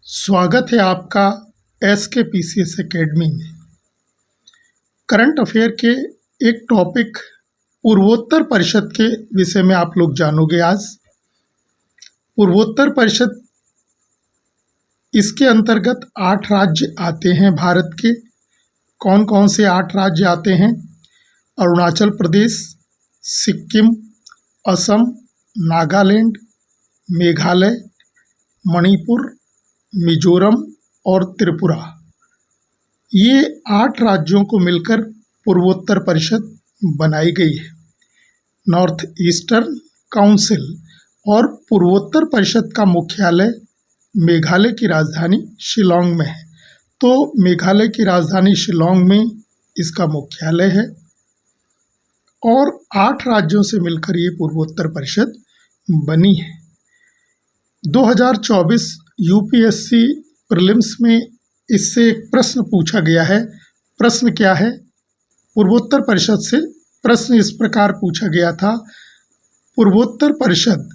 स्वागत है आपका SKPCS एकेडमी में। करंट अफेयर के एक टॉपिक पूर्वोत्तर परिषद के विषय में आप लोग जानोगे आज। पूर्वोत्तर परिषद, इसके अंतर्गत 8 राज्य आते हैं भारत के। कौन कौन से 8 राज्य आते हैं? अरुणाचल प्रदेश, सिक्किम, असम, नागालैंड, मेघालय, मणिपुर, मिजोरम और त्रिपुरा। ये 8 राज्यों को मिलकर पूर्वोत्तर परिषद बनाई गई है। नॉर्थ ईस्टर्न काउंसिल और पूर्वोत्तर परिषद का मुख्यालय मेघालय की राजधानी शिलांग में है। तो मेघालय की राजधानी शिलांग में इसका मुख्यालय है और 8 राज्यों से मिलकर ये पूर्वोत्तर परिषद बनी है। 2024 UPSC प्रीलिम्स में इससे एक प्रश्न पूछा गया है। प्रश्न क्या है? पूर्वोत्तर परिषद से प्रश्न इस प्रकार पूछा गया था, पूर्वोत्तर परिषद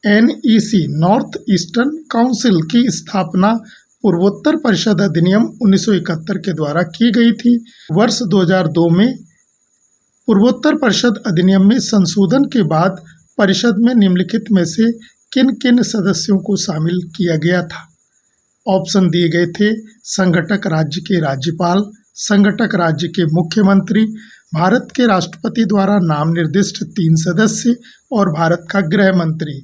NEC नॉर्थ ईस्टर्न काउंसिल की स्थापना पूर्वोत्तर परिषद अधिनियम 1971 के द्वारा की गई थी। वर्ष 2002 में पूर्वोत्तर परिषद अधिनियम में संशोधन के बाद परिषद में निम्नलिखित में से किन किन सदस्यों को शामिल किया गया था? ऑप्शन दिए गए थे, संगठक राज्य के राज्यपाल, संगठक राज्य के मुख्यमंत्री, भारत के राष्ट्रपति द्वारा नाम निर्दिष्ट 3 सदस्य और भारत का गृह मंत्री।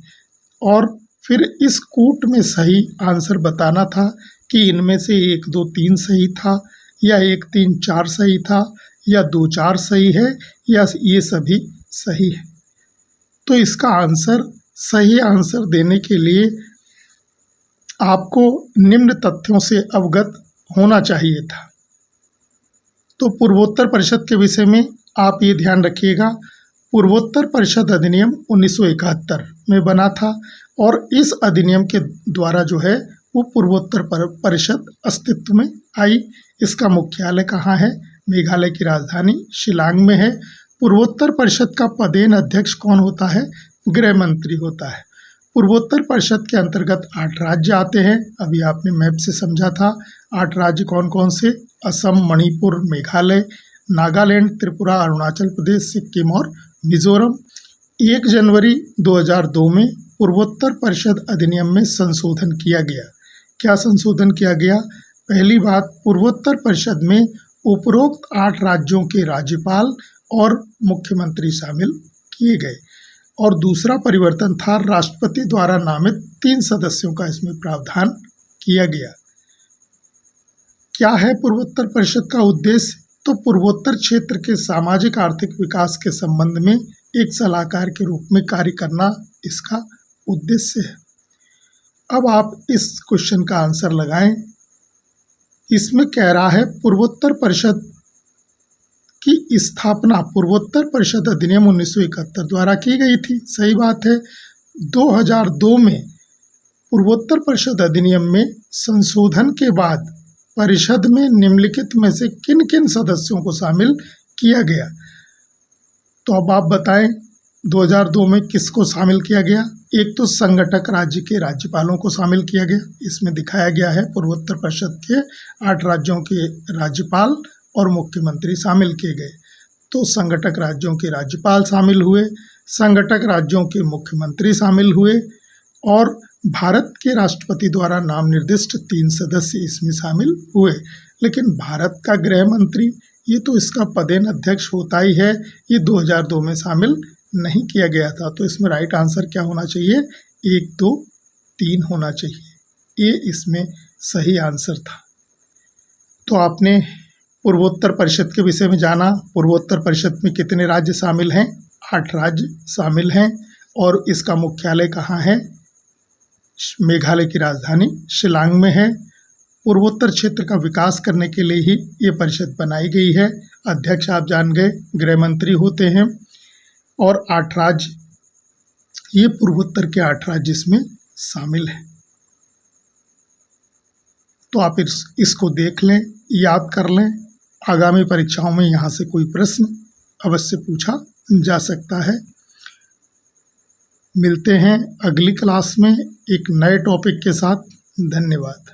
और फिर इस कूट में सही आंसर बताना था कि इनमें से 1 2 3 सही था या 1 3 4 सही था या 2 4 सही है या ये सभी सही है। तो इसका आंसर, सही आंसर देने के लिए आपको निम्न तथ्यों से अवगत होना चाहिए था। तो पूर्वोत्तर परिषद के विषय में आप ये ध्यान रखिएगा, पूर्वोत्तर परिषद अधिनियम 1971 में बना था और इस अधिनियम के द्वारा जो है वो पूर्वोत्तर परिषद अस्तित्व में आई। इसका मुख्यालय कहाँ है? मेघालय की राजधानी शिलांग में है। पूर्वोत्तर परिषद का पदेन अध्यक्ष कौन होता है? गृह मंत्री होता है। पूर्वोत्तर परिषद के अंतर्गत 8 राज्य आते हैं। अभी आपने मैप से समझा था 8 राज्य कौन कौन से? असम, मणिपुर, मेघालय, नागालैंड, त्रिपुरा, अरुणाचल प्रदेश, सिक्किम और मिजोरम। 1 जनवरी 2002 में पूर्वोत्तर परिषद अधिनियम में संशोधन किया गया। क्या संशोधन किया गया? पहली बात, पूर्वोत्तर परिषद में उपरोक्त 8 राज्यों के राज्यपाल और मुख्यमंत्री शामिल किए गए। और दूसरा परिवर्तन था, राष्ट्रपति द्वारा नामित 3 सदस्यों का इसमें प्रावधान किया गया। क्या है पूर्वोत्तर परिषद का उद्देश्य? तो पूर्वोत्तर क्षेत्र के सामाजिक आर्थिक विकास के संबंध में एक सलाहकार के रूप में कार्य करना इसका उद्देश्य है। अब आप इस क्वेश्चन का आंसर लगाएं। इसमें कह रहा है पूर्वोत्तर परिषद की स्थापना पूर्वोत्तर परिषद अधिनियम 1971 द्वारा की गई थी। सही बात है। 2002 में पूर्वोत्तर परिषद अधिनियम में संशोधन के बाद परिषद में निम्नलिखित में से किन किन सदस्यों को शामिल किया गया? तो अब आप बताएं 2002 में किसको शामिल किया गया? एक तो संगठक राज्य के राज्यपालों को शामिल किया गया। इसमें दिखाया गया है पूर्वोत्तर परिषद के 8 राज्यों के राज्यपाल और मुख्यमंत्री शामिल किए गए। तो संगठक राज्यों के राज्यपाल शामिल हुए, संगठक राज्यों के मुख्यमंत्री शामिल हुए और भारत के राष्ट्रपति द्वारा नाम निर्दिष्ट 3 सदस्य इसमें शामिल हुए। लेकिन भारत का गृह मंत्री, ये तो इसका पदेन अध्यक्ष होता ही है, ये 2002 में शामिल नहीं किया गया था। तो इसमें राइट आंसर क्या होना चाहिए? 1 2 3 होना चाहिए। ये इसमें सही आंसर था। तो आपने पूर्वोत्तर परिषद के विषय में जाना। पूर्वोत्तर परिषद में कितने राज्य शामिल हैं? 8 राज्य शामिल हैं और इसका मुख्यालय कहाँ है? मेघालय की राजधानी शिलांग में है। पूर्वोत्तर क्षेत्र का विकास करने के लिए ही ये परिषद बनाई गई है। अध्यक्ष आप जान गए, गृह मंत्री होते हैं और 8 राज्य, ये पूर्वोत्तर के 8 राज्य इसमें शामिल हैं। तो आप इसको देख लें, याद कर लें। आगामी परीक्षाओं में यहाँ से कोई प्रश्न अवश्य पूछा जा सकता है। मिलते हैं अगली क्लास में एक नए टॉपिक के साथ। धन्यवाद।